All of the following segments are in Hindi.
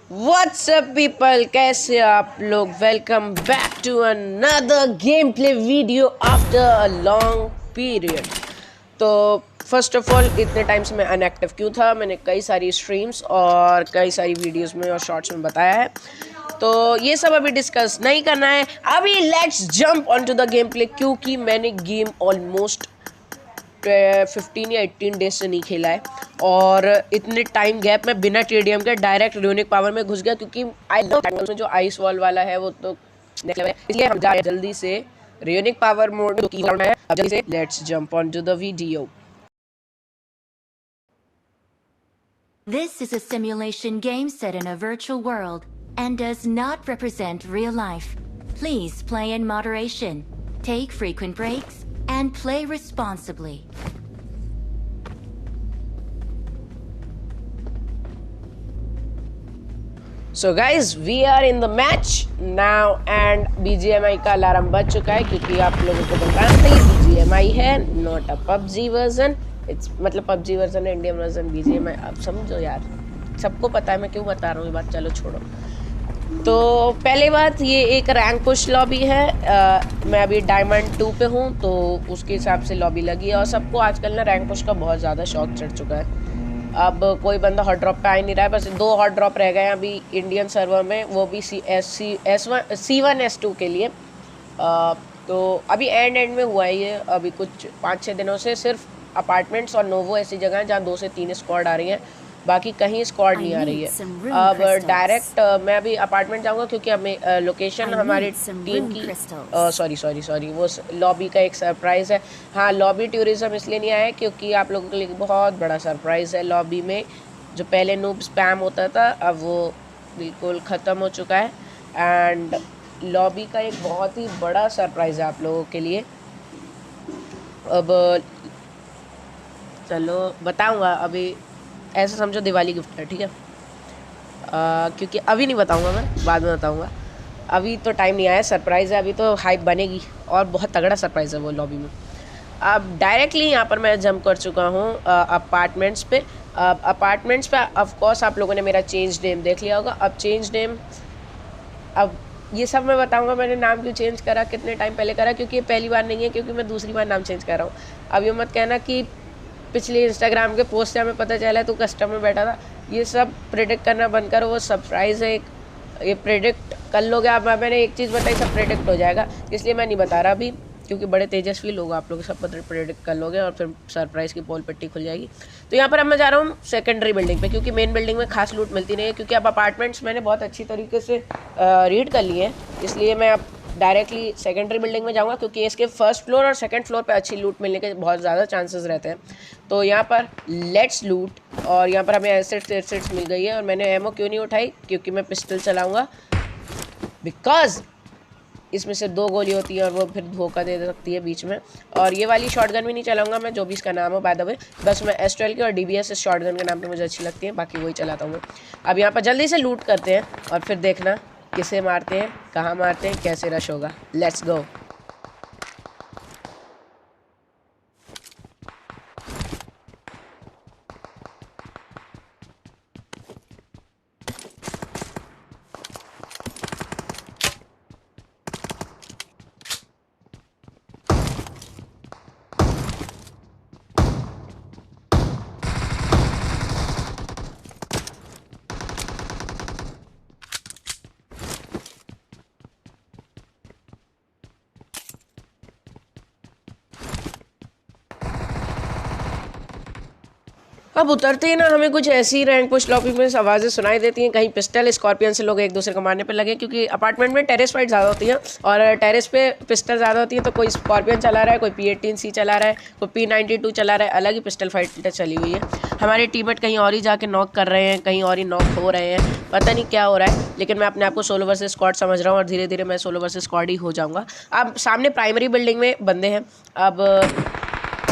व्हाट्स अप पीपल, कैसे आप लोग। Welcome back to another game play video after a long period. तो फर्स्ट ऑफ ऑल, इतने टाइम से मैं अनएक्टिव क्यों था? मैंने कई सारी स्ट्रीम्स और कई सारी वीडियोस में और शॉर्ट्स में बताया है, तो ये सब अभी डिस्कस नहीं करना है। अभी let's jump on to the game play, क्योंकि मैंने गेम ऑलमोस्ट 15 या 18 डेज से नहीं खेला है और इतने टाइम गैप में बिना टीडीएम के डायरेक्ट रियोनिक पावर में घुस गया, क्योंकि में जो आइस वॉल वाला है वो तो है, इसलिए हम जाए जल्दी से रियोनिक पावर मोड में। अब जल्दी से let's jump on to the video. This is a simulation game set in a virtual world and does not represent real life. Please play in moderation, take frequent breaks, and play responsibly. So guys, we are in the match now and BGMI का अलार्म बज चुका है, क्योंकि आप लोगों को बता दें BGMI है, not a PUBG version. It's मतलब PUBG वर्जन है, इंडियन वर्जन BGMI। आप समझो यार, सबको पता है, मैं क्यों बता रहा हूँ ये बात। चलो छोड़ो। तो पहली बात, ये एक रैंक पुश लॉबी है। मैं अभी डायमंड 2 पे हूँ, तो उसके हिसाब से लॉबी लगी है। और सबको आजकल ना रैंक पुश का बहुत ज़्यादा शौक चढ़ चुका है। अब कोई बंदा हॉट ड्रॉप पे आ ही नहीं रहा है। बस 2 हॉट ड्रॉप रह गए हैं अभी इंडियन सर्वर में, वो भी C1 S2 के लिए। तो अभी एंड में हुआ है ये। अभी कुछ 5-6 दिनों से सिर्फ अपार्टमेंट्स और नोवो ऐसी जगह है जहाँ 2 से 3 स्क्वाड आ रही हैं, बाकी कहीं स्क्वाड नहीं आ रही है। अब डायरेक्ट मैं अभी अपार्टमेंट जाऊंगा, क्योंकि हमें लोकेशन हमारी टीम की सॉरी वो लॉबी का एक सरप्राइज़ है। हाँ, लॉबी टूरिज्म इसलिए नहीं आया क्योंकि आप लोगों के लिए बहुत बड़ा सरप्राइज़ है। लॉबी में जो पहले नूब स्पैम होता था, अब वो बिल्कुल ख़त्म हो चुका है। एंड लॉबी का एक बहुत ही बड़ा सरप्राइज़ है आप लोगों के लिए। अब चलो बताऊँगा, अभी ऐसा समझो दिवाली गिफ्ट है, ठीक है। क्योंकि अभी नहीं बताऊंगा, मैं बाद में बताऊंगा। अभी तो टाइम नहीं आया, सरप्राइज़ है, अभी तो हाइप बनेगी और बहुत तगड़ा सरप्राइज़ है वो लॉबी में। अब डायरेक्टली यहाँ पर मैं जंप कर चुका हूँ अपार्टमेंट्स पे। अपार्टमेंट्स पे ऑफ कोर्स आप लोगों ने मेरा चेंज नेम देख लिया होगा। अब चेंज नेम, अब ये सब मैं बताऊंगा मैंने नाम क्यों चेंज करा, कितने टाइम पहले करा, क्योंकि ये पहली बार नहीं है, क्योंकि मैं दूसरी बार नाम चेंज कर रहा हूँ। अब ये मत कहना कि पिछले इंस्टाग्राम के पोस्ट से हमें पता चला है तो कस्टम में बैठा था। ये सब प्रेडिक्ट करना बंद करो, वो सरप्राइज़ है एक। ये प्रेडिक्ट कर लोगे आप, मैंने एक चीज़ बताई, सब प्रेडिक्ट हो जाएगा, इसलिए मैं नहीं बता रहा अभी, क्योंकि बड़े तेजस्वी लोग आप लोग सब प्रेडिक्ट कर लोगे और फिर सरप्राइज़ की पोल पट्टी खुल जाएगी। तो यहाँ पर अब मैं जा रहा हूँ सेकेंडरी बिल्डिंग पे, क्योंकि मेन बिल्डिंग में खास लूट मिलती नहीं है, क्योंकि अब अपार्टमेंट्स मैंने बहुत अच्छी तरीके से रीड कर लिए हैं। इसलिए मैं अब डायरेक्टली सेकेंडरी बिल्डिंग में जाऊंगा, क्योंकि इसके फर्स्ट फ्लोर और सेकंड फ्लोर पे अच्छी लूट मिलने के बहुत ज़्यादा चांसेस रहते हैं। तो यहाँ पर लेट्स लूट। और यहाँ पर हमें एसेट्स मिल गई है, और मैंने एमओ क्यों नहीं उठाई, क्योंकि मैं पिस्टल चलाऊंगा, बिकॉज इसमें से 2 गोली होती है और वो फिर धोखा दे सकती है बीच में। और ये वाली शॉटगन भी नहीं चलाऊंगा मैं, जो भी इसका नाम हो बाय द वे। बस मैं S12 की और DBS इस शॉटगन के नाम पे मुझे अच्छी लगती है, बाकी वही चलाता हूँ मैं। अब यहाँ पर जल्दी से लूट करते हैं और फिर देखना किसे मारते हैं, कहाँ मारते हैं, कैसे रश होगा। Let's go. अब उतरते ही ना हमें कुछ ऐसी रैंक पुश लॉबी में आवाज़ें सुनाई देती हैं, कहीं पिस्टल स्कॉर्पियन से लोग एक दूसरे को मारने पे लगे, क्योंकि अपार्टमेंट में टेरेस फाइट ज़्यादा होती है और टेरेस पे पिस्टल ज़्यादा होती है। तो कोई स्कॉर्पियन चला रहा है, कोई P18C चला रहा है, कोई P92 चला रहा है, अलग ही पिस्टल फाइट चली हुई है। हमारे टीममेट कहीं और ही जाके नॉक कर रहे हैं, कहीं और ही नॉक हो रहे हैं, पता नहीं क्या हो रहा है, लेकिन मैं अपने आप को सोलो वर्सेस स्क्वाड समझ रहा हूँ और धीरे धीरे मैं सोलो वर्सेस स्क्वाड ही हो जाऊँगा। अब सामने प्राइमरी बिल्डिंग में बंदे हैं। अब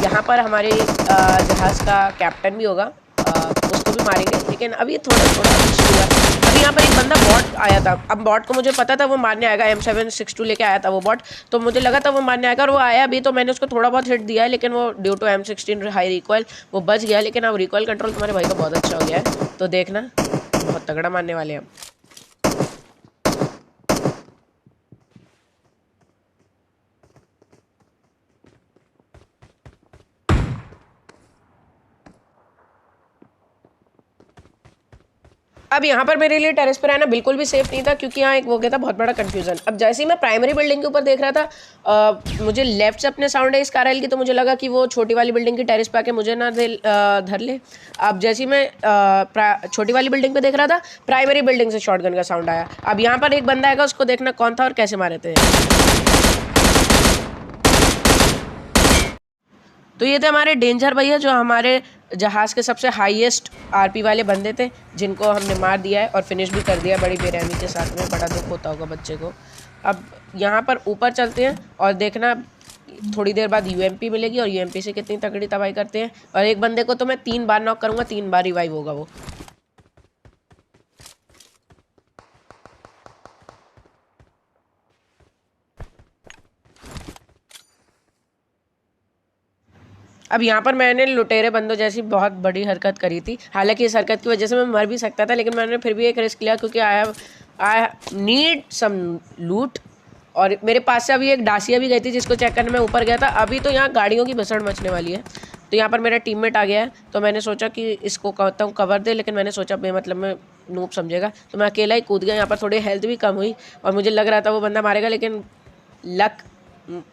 यहाँ पर हमारे जहाज़ का कैप्टन भी होगा, उसको भी मारेंगे, लेकिन अभी थोड़ा मुश्किल है। अभी यहाँ पर एक बंदा बॉट आया था। अब बॉट को मुझे पता था वो मारने आएगा, M762 लेके आया था वो बॉट, तो मुझे लगा था वो मारने आएगा और वो आया भी, तो मैंने उसको थोड़ा बहुत हिट दिया है, लेकिन वो due to M16 high recoil वो बच गया। लेकिन अब रिकॉयल कंट्रोल तुम्हारे भाई का बहुत अच्छा हो गया है, तो देखना बहुत तगड़ा मारने वाले हैं। अब यहाँ पर मेरे लिए टेरेस पर रहना बिल्कुल भी सेफ नहीं था, क्योंकि यहाँ एक वो गया था बहुत बड़ा कंफ्यूजन। अब जैसे ही मैं प्राइमरी बिल्डिंग के ऊपर देख रहा था, मुझे लेफ्ट से अपने साउंड है इस कारल की, तो मुझे लगा कि वो छोटी वाली बिल्डिंग की टेरेस पे आके मुझे ना धर ले। अब जैसे ही मैं छोटी वाली बिल्डिंग पे देख रहा था, प्राइमरी बिल्डिंग से शॉटगन का साउंड आया। अब यहाँ पर एक बंदा आएगा, उसको देखना कौन था और कैसे मारे थे। तो ये थे हमारे डेंजर भैया, जो हमारे जहाज़ के सबसे हाईएस्ट आरपी वाले बंदे थे, जिनको हमने मार दिया है और फिनिश भी कर दिया बड़ी बेरहमी के साथ में। बड़ा दुख होता होगा बच्चे को। अब यहाँ पर ऊपर चलते हैं और देखना थोड़ी देर बाद यूएमपी मिलेगी और यूएमपी से कितनी तगड़ी तबाही करते हैं। और एक बंदे को तो मैं 3 बार नॉक करूँगा, 3 बार रिवाइव होगा वो। अब यहाँ पर मैंने लुटेरे बंदों जैसी बहुत बड़ी हरकत करी थी। हालांकि इस हरकत की वजह से मैं मर भी सकता था, लेकिन मैंने फिर भी एक रिस्क लिया, क्योंकि आई नीड सम लूट। और मेरे पास से अभी एक डासिया भी गई थी, जिसको चेक करने मैं ऊपर गया था। अभी तो यहाँ गाड़ियों की भसड़ मचने वाली है। तो यहाँ पर मेरा टीममेट आ गया है, तो मैंने सोचा कि इसको कहता हूँ कवर दे, लेकिन मैंने सोचा बेमतलब में नूब समझेगा, तो मैं अकेला ही कूद गया। यहाँ पर थोड़ी हेल्थ भी कम हुई और मुझे लग रहा था वो बंदा मारेगा, लेकिन लक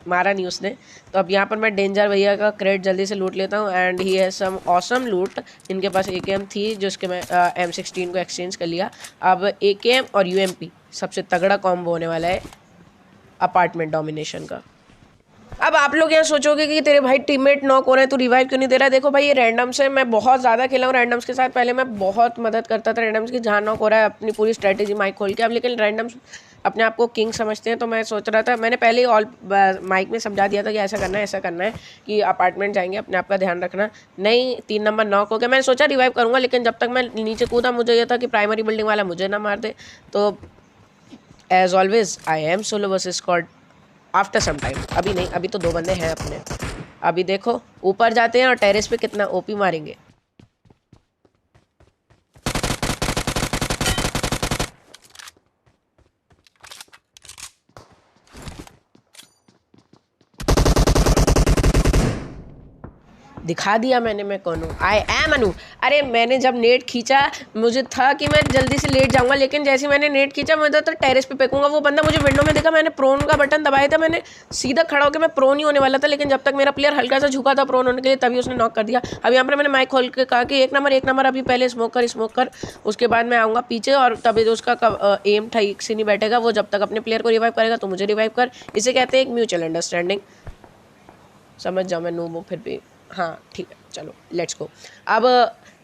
मारा नहीं उसने। तो अब यहाँ पर मैं डेंजर भैया का क्रेट जल्दी से लूट लेता हूँ। And he has some awesome loot. इनके पास AKM थी, जो इसके मैं M16 को एक्सचेंज कर लिया। अब AKM और UMP सबसे तगड़ा कॉम्बो होने वाला है अपार्टमेंट डोमिनेशन का। अब आप लोग यहाँ सोचोगे कि तेरे भाई टीममेट नॉक हो रहे हैं, तू रिवाइव क्यों नहीं दे रहा है। देखो भाई, ये रैंडम से मैं बहुत ज़्यादा खेला हूँ। रैंडम्स के साथ पहले मैं बहुत मदद करता था रैंडम्स की, जहाँ नॉक हो रहा है अपनी पूरी स्ट्रैटेजी माइक खोल के। अब लेकिन रैंडम्स अपने आप को किंग समझते हैं, तो मैं सोच रहा था, मैंने पहले ही ऑल माइक में समझा दिया था कि ऐसा करना है, ऐसा करना है, कि अपार्टमेंट जाएंगे, अपने आप का ध्यान रखना। नहीं, 3 नंबर नॉक हो गया। मैंने सोचा रिवाइव करूँगा, लेकिन जब तक मैं नीचे कूदा मुझे ये था कि प्राइमरी बिल्डिंग वाला मुझे ना मार दे। तो as always I am solo versus squad after some time. अभी नहीं, अभी तो 2 बंदे हैं अपने। अभी देखो ऊपर जाते हैं और टेरेस पे कितना ओपी मारेंगे। दिखा दिया मैंने मैं कौन हूँ। आई एम अनु। अरे मैंने जब नेट खींचा, मुझे था कि मैं जल्दी से लेट जाऊंगा, लेकिन जैसे मैंने नेट खींचा मुझे तो टेरेस पे फेंकूंगा। वो बंदा मुझे विंडो में देखा, मैंने प्रोन का बटन दबाया था, मैंने सीधा खड़ा होकर मैं प्रोन ही होने वाला था, लेकिन जब तक मेरा प्लेयर हल्का सा झुका था प्रोन होने के लिए, तभी उसने नॉक कर दिया। अब यहाँ पर मैंने माइक खोल के कहा कि 1 नंबर अभी पहले स्मोक कर, उसके बाद मैं आऊँगा पीछे, और तभी उसका एम ठीक से नहीं बैठेगा। वो जब तक अपने प्लेयर को रिवाइव करेगा तो मुझे रिवाइव कर। इसे कहते हैं एक म्यूचुअल अंडरस्टैंडिंग। समझ जाओ, मैं नूब हूँ फिर भी। हाँ ठीक है, चलो लेट्स गो। अब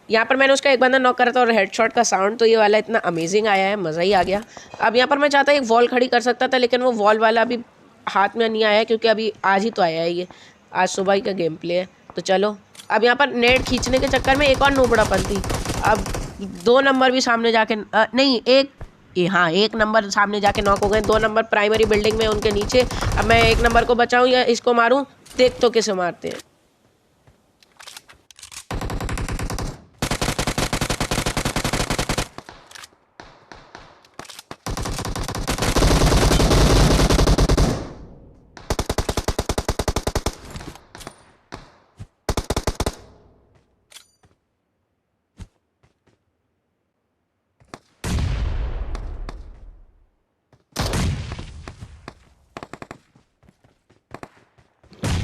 यहाँ पर मैंने उसका एक बंदा नॉक करा था, और हेडशॉट का साउंड तो ये वाला इतना अमेजिंग आया है, मज़ा ही आ गया। अब यहाँ पर मैं चाहता एक वॉल खड़ी कर सकता था, लेकिन वो वॉल वाला अभी हाथ में नहीं आया है, क्योंकि अभी आज ही तो आया है, ये आज सुबह ही का गेम प्ले है। तो चलो, अब यहाँ पर नेट खींचने के चक्कर में एक और नूबड़ापन थी। अब 2 नंबर भी सामने जाके नहीं, हाँ 1 नंबर सामने जाके नॉक हो गए। 2 नंबर प्राइमरी बिल्डिंग में उनके नीचे। अब मैं 1 नंबर को बचाऊँ या इसको मारूँ, देख तो कैसे मारते हैं।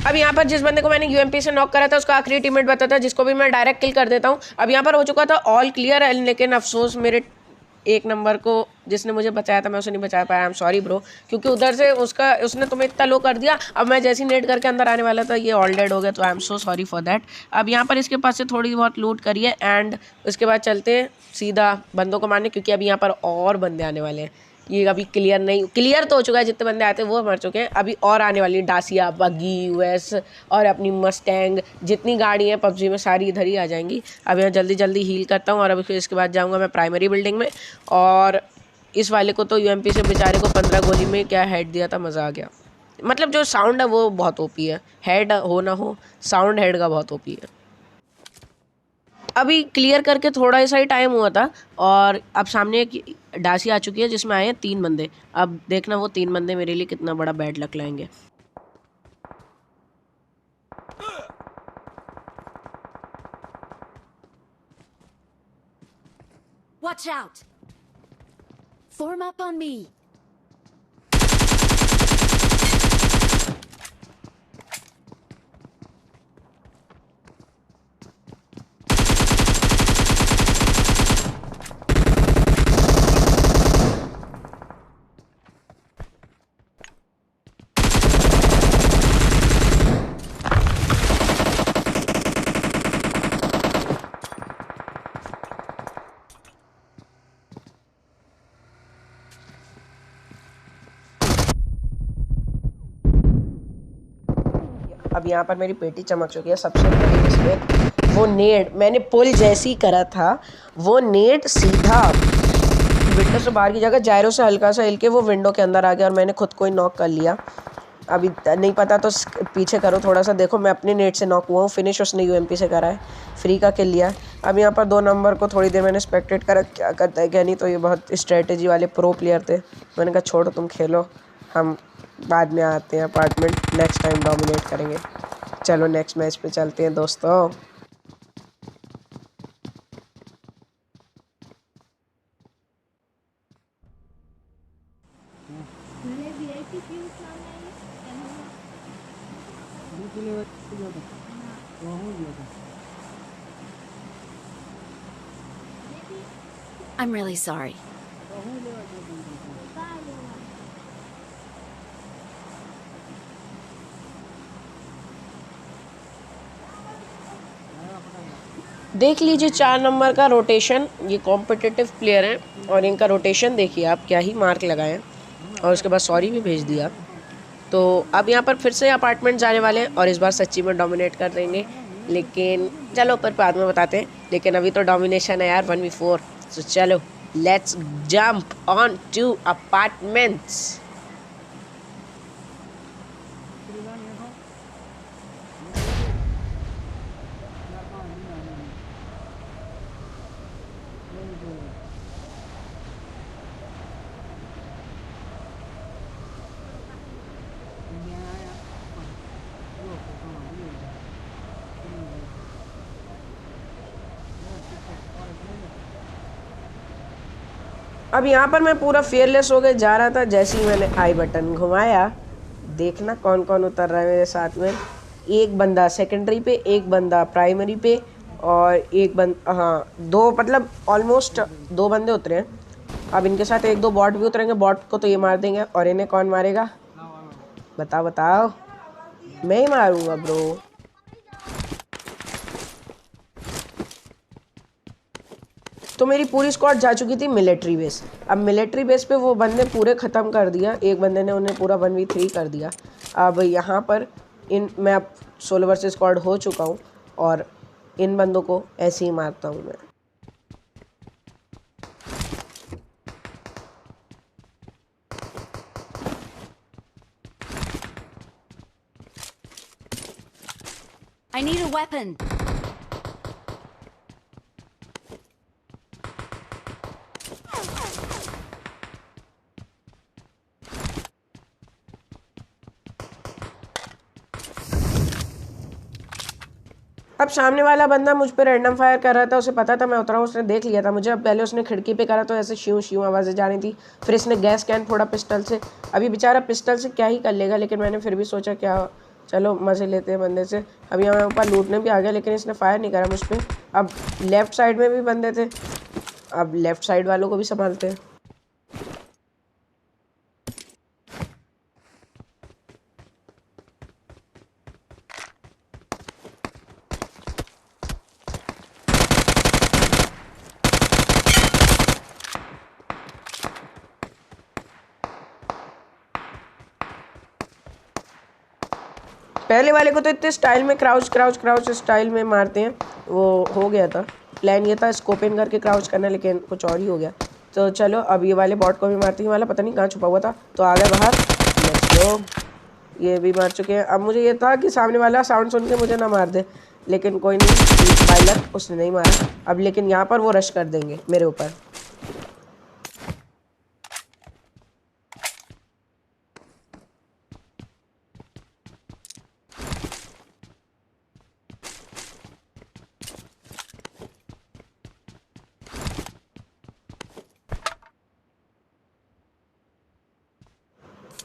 अब यहाँ पर जिस बंदे को मैंने यूएमपी से नॉक करा था, उसका आखिरी टीममेट बता था, जिसको भी मैं डायरेक्ट किल कर देता हूँ। अब यहाँ पर हो चुका था ऑल क्लियर, लेकिन अफसोस मेरे 1 नंबर को जिसने मुझे बचाया था, मैं उसे नहीं बचा पाया। आई एम सॉरी ब्रो, क्योंकि उधर से उसने तुम्हें इतना लो कर दिया। अब मैं जैसे ही नेट करके अंदर आने वाला था, ये ऑल डेड हो गया, तो I am so sorry for that. अब यहाँ पर इसके पास से थोड़ी बहुत लूट करिए, एंड उसके बाद चलते हैं सीधा बंदों को मारने, क्योंकि अभी यहाँ पर और बंदे आने वाले हैं। ये अभी क्लियर तो हो चुका है, जितने बंदे आते हैं वो मर चुके हैं। अभी और आने वाली डासिया, बगी, यूएस और अपनी मस्टैंग, जितनी गाड़ी है पबजी में सारी इधर ही आ जाएंगी। अब यहाँ जल्दी जल्दी हील करता हूँ, और अभी फिर इसके बाद जाऊँगा मैं प्राइमरी बिल्डिंग में। और इस वाले को तो यूएमपी से बेचारे को 15 गोली में क्या हेड दिया था, मज़ा आ गया। मतलब जो साउंड है वो बहुत ओपी है, हेड हो ना हो, साउंड हेड का बहुत ओपी है। अभी क्लियर करके थोड़ा सा ही टाइम हुआ था, और अब सामने एक डासी आ चुकी है, जिसमें आए हैं 3 बंदे। अब देखना वो 3 बंदे मेरे लिए कितना बड़ा बैड लक लाएंगे। Watch out! Form up on me. अब यहाँ पर मेरी पेटी चमक चुकी है। सबसे बड़ी मिस्टेक, वो नेड मैंने पुल जैसी ही करा था, वो नेड सीधा विंडो से बाहर की जगह जायरो से हल्का सा हिल के वो विंडो के अंदर आ गया और मैंने खुद को ही नॉक कर लिया। अभी नहीं पता तो पीछे करो थोड़ा सा, देखो मैं अपने नेट से नॉक हुआ हूँ, फिनिश उसने यूएमपी से करा है, फ्री का किल लिया है। अब यहाँ पर 2 नंबर को थोड़ी देर मैंने स्पेक्टेट करा, क्या करता है क्या नहीं, तो ये बहुत स्ट्रेटेजी वाले प्रो प्लेयर थे। मैंने कहा छोड़ो तुम खेलो, हम बाद में आते हैं अपार्टमेंट, नेक्स्ट टाइम डोमिनेट करेंगे। चलो नेक्स्ट मैच पे चलते हैं दोस्तों। I'm really sorry. देख लीजिए 4 नंबर का रोटेशन, ये कॉम्पिटिटिव प्लेयर हैं और इनका रोटेशन देखिए आप, क्या ही मार्क लगाए हैं और उसके बाद सॉरी भी भेज दिया। तो अब यहाँ पर फिर से अपार्टमेंट जाने वाले हैं और इस बार सच्ची में डोमिनेट कर देंगे, लेकिन चलो पर बाद में बताते हैं। लेकिन अभी तो डोमिनेशन है यार 1v4, तो चलो let's jump on to apartments. अब यहाँ पर मैं पूरा फेयरलेस हो गए जा रहा था, जैसे ही मैंने आई बटन घुमाया, देखना कौन कौन उतर रहा है मेरे साथ में। एक बंदा सेकेंडरी पे, एक बंदा प्राइमरी पे और एक हाँ 2, मतलब ऑलमोस्ट 2 बंदे उतरे हैं। अब इनके साथ 1-2 बॉट भी उतरेंगे, बॉट को तो ये मार देंगे और इन्हें कौन मारेगा बताओ बताओ, मैं ही मारूंगा ब्रो। तो मेरी पूरी स्क्वाड जा चुकी थी मिलिट्री बेस। अब मिलिट्री बेस पे वो बंदे पूरे ख़त्म कर दिया, एक बंदे ने उन्हें पूरा 1v3 कर दिया। अब यहाँ पर मैं अब सोलो वर्सेस स्क्वाड हो चुका हूँ और इन बंदों को ऐसे ही मारता हूँ मैं। I need a weapon. अब सामने वाला बंदा मुझ पे रैंडम फायर कर रहा था, उसे पता था मैं उतरा हूँ, उसने देख लिया था मुझे। अब पहले उसने खिड़की पे करा तो ऐसे श्यूं श्यूं आवाज़ें जा रही थी, फिर इसने गैस कैन फोड़ा पिस्टल से। अभी बेचारा पिस्टल से क्या ही कर लेगा, लेकिन मैंने फिर भी सोचा क्या चलो मज़े लेते हैं बंदे से। अभी हमारे ऊपर लूटने भी आ गया, लेकिन इसने फायर नहीं करा मुझ पर। अब लेफ़्ट साइड में भी बंदे थे, अब लेफ़्ट साइड वालों को भी संभालते हैं। पहले वाले को तो इतने स्टाइल में क्राउच क्राउच क्राउच स्टाइल में मारते हैं, वो हो गया था। प्लान ये था स्कोप इन करके क्राउच करना, लेकिन कुछ और ही हो गया। तो चलो अब ये वाले बॉट को भी मारते हैं। वाला पता नहीं कहाँ छुपा हुआ था, तो आ गया बाहर। लेट्स गो, ये भी मार चुके हैं। अब मुझे ये था कि सामने वाला साउंड सुन के मुझे ना मार दे, लेकिन कोई नहीं, बाय लक उसने नहीं मारा। अब लेकिन यहाँ पर वो रश कर देंगे मेरे ऊपर।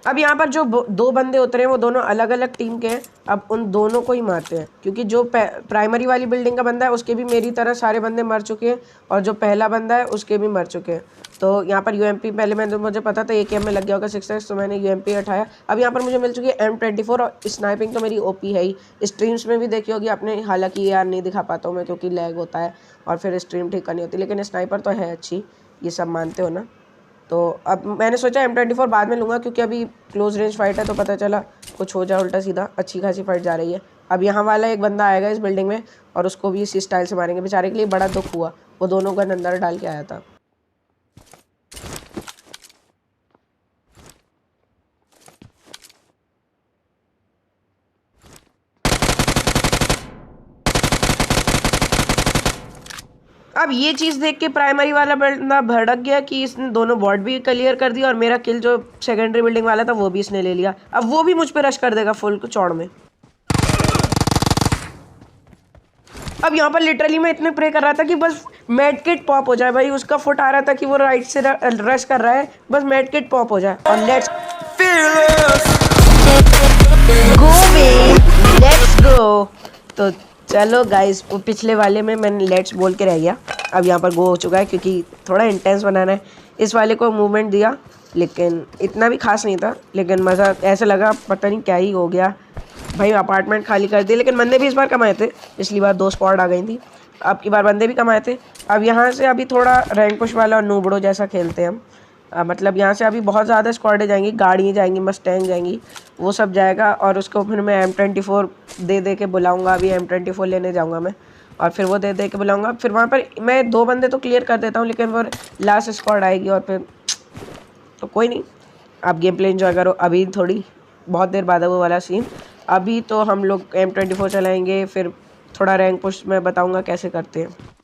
अब यहाँ पर जो दो बंदे उतरे हैं वो दोनों अलग अलग टीम के हैं। अब उन दोनों को ही मारते हैं, क्योंकि जो प्राइमरी वाली बिल्डिंग का बंदा है उसके भी मेरी तरह सारे बंदे मर चुके हैं, और जो पहला बंदा है उसके भी मर चुके हैं। तो यहाँ पर यूएमपी पहले मुझे पता था AKM में लग गया होगा 6x, तो मैंने यूएमपी उठाया। अब यहाँ पर मुझे मिल चुकी है M24, और स्नाइपिंग तो मेरी ओपी है ही। स्ट्रीम्स में भी देखी होगी आपने, हालांकि यार नहीं दिखा पाता हूँ मैं क्योंकि लैग होता है और फिर स्ट्रीम ठीक करनी होती है, लेकिन स्नाइपर तो है अच्छी, ये सब मानते हो ना। तो अब मैंने सोचा M24 बाद में लूँगा, क्योंकि अभी क्लोज रेंज फाइट है, तो पता चला कुछ हो जाए उल्टा सीधा। अच्छी खासी फाइट जा रही है। अब यहाँ वाला एक बंदा आएगा इस बिल्डिंग में और उसको भी इसी स्टाइल से मारेंगे। बेचारे के लिए बड़ा दुख हुआ, वो दोनों गन अंदर डाल के आया था। अब ये चीज़ देख के प्राइमरी वाला बंदा भड़क गया कि इसने दोनों बॉट भी क्लियर कर दिया, और मेरा किल जो सेकेंडरी बिल्डिंग वाला था वो भी इसने ले लिया। अब वो भी मुझ पे रश कर देगा फुल चौड़ में। अब यहाँ पर लिटरली मैं इतने प्रे कर रहा था कि बस मेड किट पॉप हो जाए। भाई उसका फुट आ रहा था कि वो राइट से रश कर रहा है, बस मेड किट पॉप हो जाए और let's go bay, let's go. तो चलो गाइस, वो पिछले वाले में मैंने लेट्स बोल के रह गया, अब यहाँ पर गो हो चुका है क्योंकि थोड़ा इंटेंस बनाना है। इस वाले को मूवमेंट दिया, लेकिन इतना भी खास नहीं था, लेकिन मज़ा ऐसा लगा पता नहीं क्या ही हो गया। भाई अपार्टमेंट खाली कर दिए, लेकिन बंदे भी इस बार कमाए थे। पिछली बार 2 स्क्वाड आ गई थी, अब की बार बंदे भी कमाए थे। अब यहाँ से अभी थोड़ा रैंक पुश वाला और नूबड़ो जैसा खेलते हैं हम। मतलब यहाँ से अभी बहुत ज़्यादा स्क्वाडें जाएंगी, गाड़ियाँ जाएंगी, मस्टैंग जाएंगी, वो सब जाएगा। और उसको फिर मैं M24 दे के बुलाऊँगा। अभी M24 लेने जाऊँगा मैं, और फिर वो दे के बुलाऊँगा। फिर वहाँ पर मैं 2 बंदे तो क्लियर कर देता हूँ, लेकिन वो लास्ट स्क्वाड आएगी और फिर तो कोई नहीं। आप गेम प्ले एंजॉय करो, अभी थोड़ी बहुत देर बाद है वो वाला सीन। अभी तो हम लोग M24 चलाएंगे, फिर थोड़ा रैंक पुश मैं बताऊँगा कैसे करते हैं।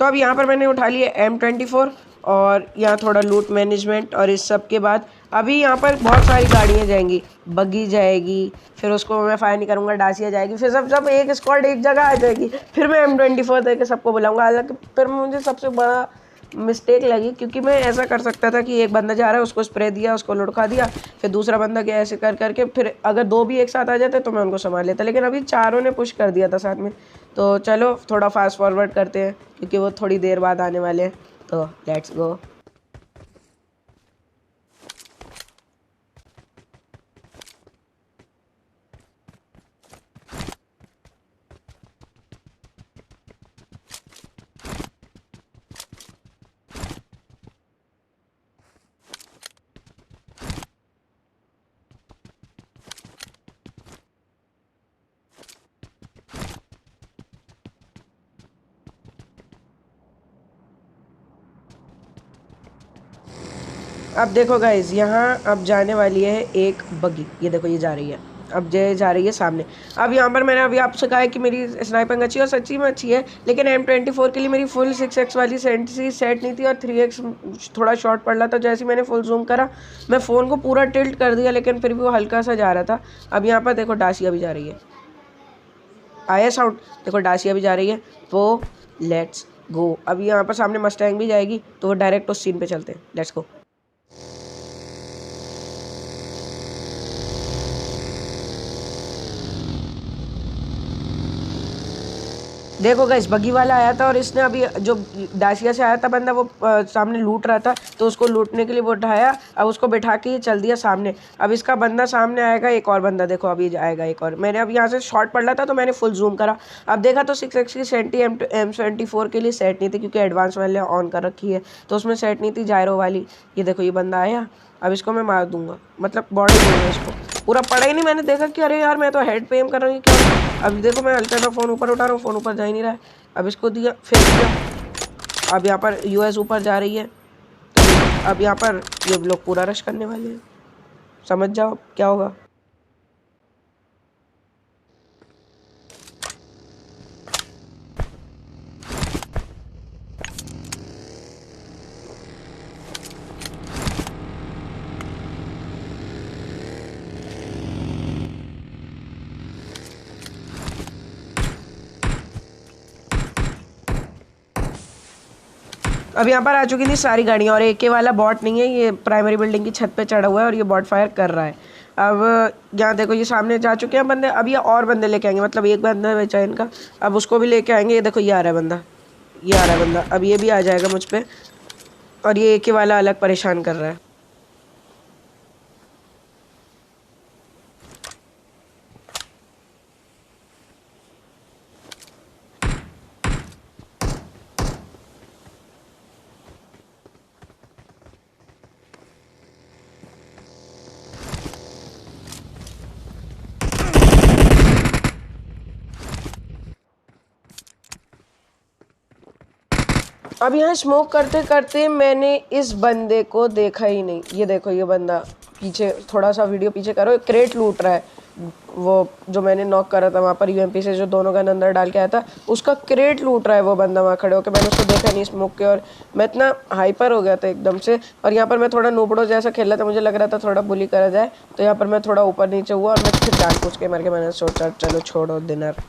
तो अब यहाँ पर मैंने उठा लिया M24, और यहाँ थोड़ा लूट मैनेजमेंट, और इस सब के बाद अभी यहाँ पर बहुत सारी गाड़ियाँ जाएंगी, बग्गी जाएगी, फिर उसको मैं फायर नहीं करूँगा, डासिया जाएगी, फिर सब एक स्क्वाड एक जगह आ जाएगी। फिर मैं M24 दे के सबको बुलाऊँगा। हालांकि फिर मुझे सबसे बड़ा मिस्टेक लगी, क्योंकि मैं ऐसा कर सकता था कि एक बंदा जा रहा है उसको स्प्रे दिया, उसको लुढ़का दिया, फिर दूसरा बंदा गया, ऐसे कर करके फिर अगर 2 भी एक साथ आ जाते तो मैं उनको संभाल लेता। लेकिन अभी चारों ने पुश कर दिया था साथ में। तो चलो थोड़ा फास्ट फॉरवर्ड करते हैं, क्योंकि वो थोड़ी देर बाद आने वाले हैं। तो लेट्स गो। अब देखो गाइज, यहाँ अब जाने वाली है एक बग्गी। ये देखो ये जा रही है, अब जा रही है सामने। अब यहाँ पर मैंने अभी आपसे कहा है कि मेरी स्नाइपिंग अच्छी है, और सच्ची में अच्छी है, लेकिन M24 के लिए मेरी फुल 6x वाली सेट नहीं थी, और 3x थोड़ा शॉर्ट पड़ रहा था। जैसे मैंने फुल जूम करा, मैं फ़ोन को पूरा टिल्ट कर दिया, लेकिन फिर भी वो हल्का सा जा रहा था। अब यहाँ पर देखो डासिया भी जा रही है, आया साउंड, देखो डासिया भी जा रही है। तो लेट्स गो। अब यहाँ पर सामने मस्टैंग भी जाएगी, तो वो डायरेक्ट उस सीन पे चलते हैं। Let's go. देखो गाइस, बग्गी वाला आया था, और इसने अभी जो डासिया से आया था बंदा, वो सामने लूट रहा था, तो उसको लूटने के लिए वो उठाया। अब उसको बैठा के ये चल दिया सामने। अब इसका बंदा सामने आएगा, एक और बंदा देखो अभी आएगा एक और। मैंने अब यहाँ से शॉट पड़ रहा था, तो मैंने फुल जूम करा। अब देखा तो 6x की सेट थी, M24 के लिए सेट नहीं थी, क्योंकि एडवांस वाले ऑन कर रखी है, तो उसमें सेट नहीं थी जायरो वाली। ये देखो ये बंदा आया, अब इसको मैं मार दूंगा, मतलब बॉडी दूंगा इसको। पूरा पड़ा ही नहीं। मैंने देखा कि अरे यार मैं तो हेड पे एम कर रहा हूँ, क्या। अभी देखो मैं अल्टरनेट फ़ोन ऊपर उठा रहा हूँ, फ़ोन ऊपर जा ही नहीं रहा है। अब इसको दिया, फिर दिया। अब यहाँ पर यूएस ऊपर जा रही है। तो अब यहाँ पर ये लोग पूरा रश करने वाले हैं, समझ जाओ क्या होगा। अब यहाँ पर आ चुकी थी सारी गाड़ियाँ, और एक वाला बॉट नहीं है, ये प्राइमरी बिल्डिंग की छत पे चढ़ा हुआ है और ये बॉट फायर कर रहा है। अब यहाँ देखो ये सामने जा चुके हैं बंदे। अब ये और बंदे लेके आएंगे, मतलब एक बंदा बचा है इनका, अब उसको भी लेके आएंगे। ये देखो ये आ रहा है बंदा, ये आ रहा है बंदा, अब ये भी आ जाएगा मुझ पर। और ये एक वाला अलग परेशान कर रहा है। अब यहाँ स्मोक करते करते मैंने इस बंदे को देखा ही नहीं। ये देखो ये बंदा पीछे, थोड़ा सा वीडियो पीछे करो, क्रेट लूट रहा है। वो जो मैंने नॉक करा था वहाँ पर यूएमपी से, जो दोनों गन अंदर डाल के आया था, उसका क्रेट लूट रहा है वो बंदा वहाँ खड़े होकर। मैंने उसको देखा नहीं स्मोक के, और मैं इतना हाइपर हो गया था एकदम से। और यहाँ पर मैं थोड़ा नूबड़ो जैसा खेल रहा था, मुझे लग रहा था थोड़ा बुली करा जाए, तो यहाँ पर मैं थोड़ा ऊपर नीचे हुआ और मैं फिर जान पूछ के मर के मैंने सोचा चलो छोड़ो डिनर।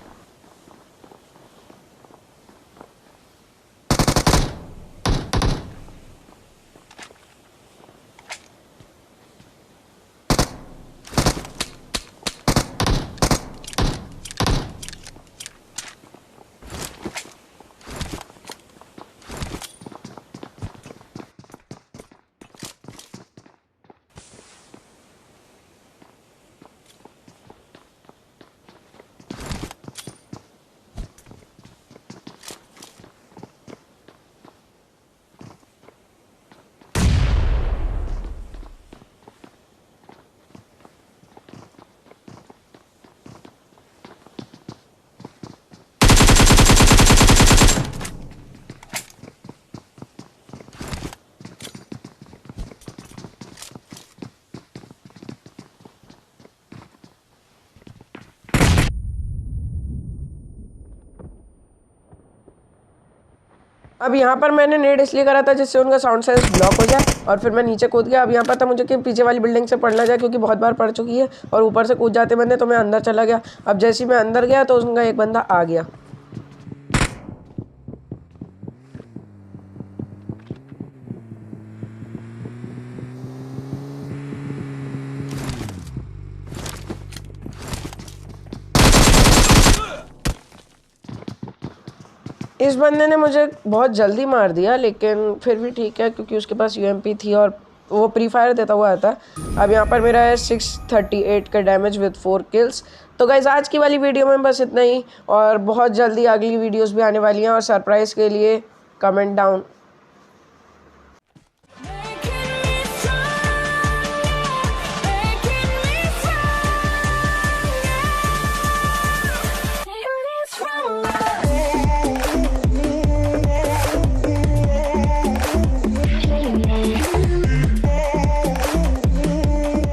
अब यहाँ पर मैंने नेट इसलिए करा था जिससे उनका साउंड सेंस ब्लॉक हो जाए, और फिर मैं नीचे कूद गया। अब यहाँ पर था मुझे कि पीछे वाली बिल्डिंग से पढ़ना जाए, क्योंकि बहुत बार पढ़ चुकी है, और ऊपर से कूद जाते बंदे, तो मैं अंदर चला गया। अब जैसे ही मैं अंदर गया तो उनका एक बंदा आ गया। इस बंदे ने मुझे बहुत जल्दी मार दिया, लेकिन फिर भी ठीक है, क्योंकि उसके पास यूएमपी थी और वो प्री फायर देता हुआ आता। अब यहाँ पर मेरा है 638 का डैमेज विद 4 किल्स। तो गाइज आज की वाली वीडियो में बस इतना ही, और बहुत जल्दी अगली वीडियोस भी आने वाली हैं, और सरप्राइज़ के लिए कमेंट डाउन